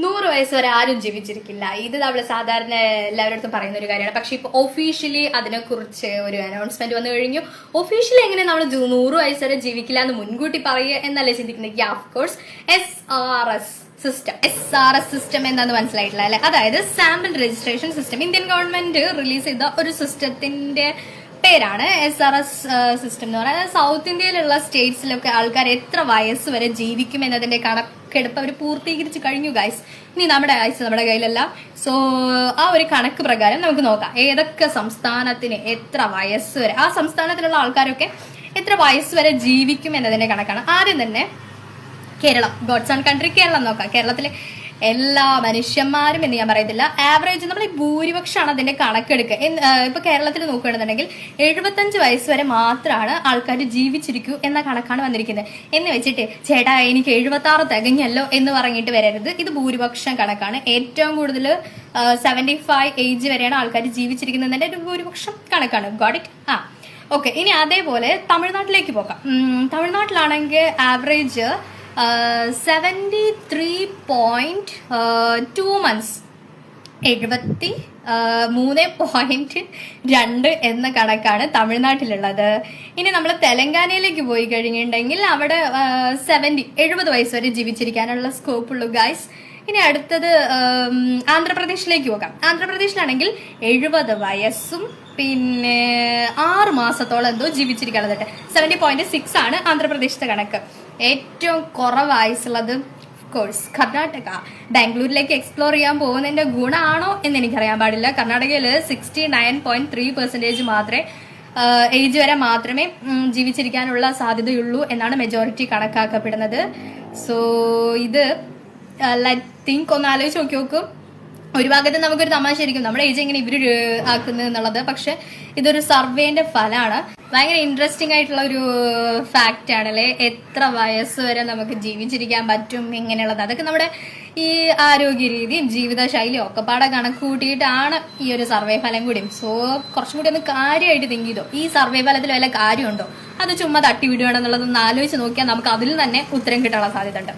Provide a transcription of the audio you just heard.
100 വയസ്സ് വരെ ആരും ജീവിച്ചിരിക്കില്ല. ഇത് നമ്മൾ സാധാരണ എല്ലാവരുടെ പറയുന്ന ഒരു കാര്യമാണ്. പക്ഷെ ഇപ്പൊ ഒഫീഷ്യലി അതിനെക്കുറിച്ച് ഒരു അനൗൺസ്മെന്റ് വന്നു കഴിഞ്ഞു. ഒഫീഷ്യലി എങ്ങനെ നമ്മൾ 100 വയസ്സ് വരെ ജീവിക്കില്ല എന്ന് മുൻകൂട്ടി പറയുക എന്നല്ലേ ചിന്തിക്കുന്നത്? ഓഫ് കോഴ്സ് SRS സിസ്റ്റം എന്താന്ന് മനസ്സിലായിട്ടില്ല അല്ലെ? അതായത് sample registration system. Indian government release ചെയ്ത ഒരു സിസ്റ്റത്തിന്റെ പേരാണ് SRS സിസ്റ്റം എന്ന് പറയുന്നത്. സൗത്ത് ഇന്ത്യയിലുള്ള സ്റ്റേറ്റ്സിലൊക്കെ ആൾക്കാർ എത്ര വയസ്സ് വരെ ജീവിക്കും എന്നതിന്റെ കണക്കെടുപ്പ് അവർ പൂർത്തീകരിച്ചു കഴിഞ്ഞു ഗൈസ്. ഇനി നമ്മുടെ കയ്യിലല്ല. സോ ആ ഒരു കണക്ക് പ്രകാരം നമുക്ക് നോക്കാം ഏതൊക്കെ സംസ്ഥാനത്തിന് എത്ര വയസ്സ് വരെ, ആ സംസ്ഥാനത്തിലുള്ള ആൾക്കാരൊക്കെ എത്ര വയസ്സ് വരെ ജീവിക്കും എന്നതിന്റെ കണക്കാണ്. ആദ്യം തന്നെ Kerala, God's own country Kerala നോക്കാം. കേരളത്തിലെ എല്ലാ മനുഷ്യന്മാരും എന്ന് ഞാൻ പറയത്തില്ല, ആവറേജ് നമ്മൾ ഈ ഭൂരിപക്ഷമാണ് അതിന്റെ കണക്കെടുക്കുക. ഇപ്പൊ കേരളത്തിൽ നോക്കുകയാണെന്നുണ്ടെങ്കിൽ 75 വയസ്സ് വരെ മാത്രമാണ് ആൾക്കാർ ജീവിച്ചിരിക്കൂ എന്ന കണക്കാണ് വന്നിരിക്കുന്നത്. എന്ന് വെച്ചിട്ട് ചേട്ടാ എനിക്ക് 76 തികഞ്ഞല്ലോ എന്ന് പറഞ്ഞിട്ട് വരരുത്. ഇത് ഭൂരിപക്ഷം കണക്കാണ്. ഏറ്റവും കൂടുതൽ 75 ഏജ് വരെയാണ് ആൾക്കാർ ജീവിച്ചിരിക്കുന്നതിന്റെ ഒരു ഭൂരിപക്ഷം കണക്കാണ്. Got it? ഓക്കെ. ഇനി അതേപോലെ തമിഴ്നാട്ടിലേക്ക് പോകാം. തമിഴ്നാട്ടിലാണെങ്കിൽ ആവറേജ് 73.2 months, 73.2 എന്ന കണക്കാണ് തമിഴ്നാട്ടിലുള്ളത്. ഇനി നമ്മൾ തെലങ്കാനയിലേക്ക് പോയി കഴിഞ്ഞിട്ടുണ്ടെങ്കിൽ അവിടെ 70 വയസ്സ് വരെ ജീവിച്ചിരിക്കാനുള്ള സ്കോപ്പ് ഉള്ളൂ ഗൈസ്. ഇനി അടുത്തത് ആന്ധ്രാപ്രദേശിലേക്ക് പോകാം. ആന്ധ്രാപ്രദേശിലാണെങ്കിൽ 70 വയസ്സും പിന്നെ 6 മാസത്തോളം എന്തോ ജീവിച്ചിരിക്കാനുള്ളത്. 70.6 ആണ് ആന്ധ്രാപ്രദേശത്തെ കണക്ക്. ഏറ്റവും കുറവ് വയസ്സുള്ളത് കോഴ്സ് കർണാടക. ബാംഗ്ലൂരിലേക്ക് എക്സ്പ്ലോർ ചെയ്യാൻ പോകുന്നതിന്റെ ഗുണമാണോ എന്ന് എനിക്കറിയാൻ പാടില്ല. കർണാടകയിൽ 69.3% മാത്രമേ ഏജ് വരെ മാത്രമേ ജീവിച്ചിരിക്കാനുള്ള സാധ്യതയുള്ളൂ എന്നാണ് മെജോറിറ്റി കണക്കാക്കപ്പെടുന്നത്. സോ ഇത് തിങ്ക് ഒന്ന് ആലോചിച്ച് നോക്കും. ഒരു ഭാഗത്ത് നമുക്കൊരു തമാശ ആയിരിക്കും നമ്മുടെ ഏജ് എങ്ങനെ ഇവര് ആക്കുന്നത് എന്നുള്ളത്. പക്ഷെ ഇതൊരു സർവേന്റെ ഫലമാണ്. ഭയങ്കര ഇൻട്രസ്റ്റിംഗ് ആയിട്ടുള്ള ഒരു ഫാക്റ്റ് ആണല്ലേ, എത്ര വയസ്സ് വരെ നമുക്ക് ജീവിച്ചിരിക്കാൻ പറ്റും എങ്ങനെയുള്ളത്. അതൊക്കെ നമ്മുടെ ഈ ആരോഗ്യ രീതിയും ജീവിതശൈലിയും ഒക്കെ പാടെ കണക്ക് കൂട്ടിയിട്ടാണ് ഈ ഒരു സർവേ ഫലം കൂടിയും. സോ കുറച്ചും കൂടി ഒന്ന് കാര്യമായിട്ട് തിങ്ക് ചെയ്തോ, ഈ സർവേ ഫലത്തിൽ വല്ല കാര്യമുണ്ടോ, അത് ചുമ്മാ തട്ടി വിടുകയാണെന്നുള്ളതൊന്ന് ആലോചിച്ച് നോക്കിയാൽ നമുക്ക് അതിൽ തന്നെ ഉത്തരം കിട്ടാനുള്ള സാധ്യത ഉണ്ട്.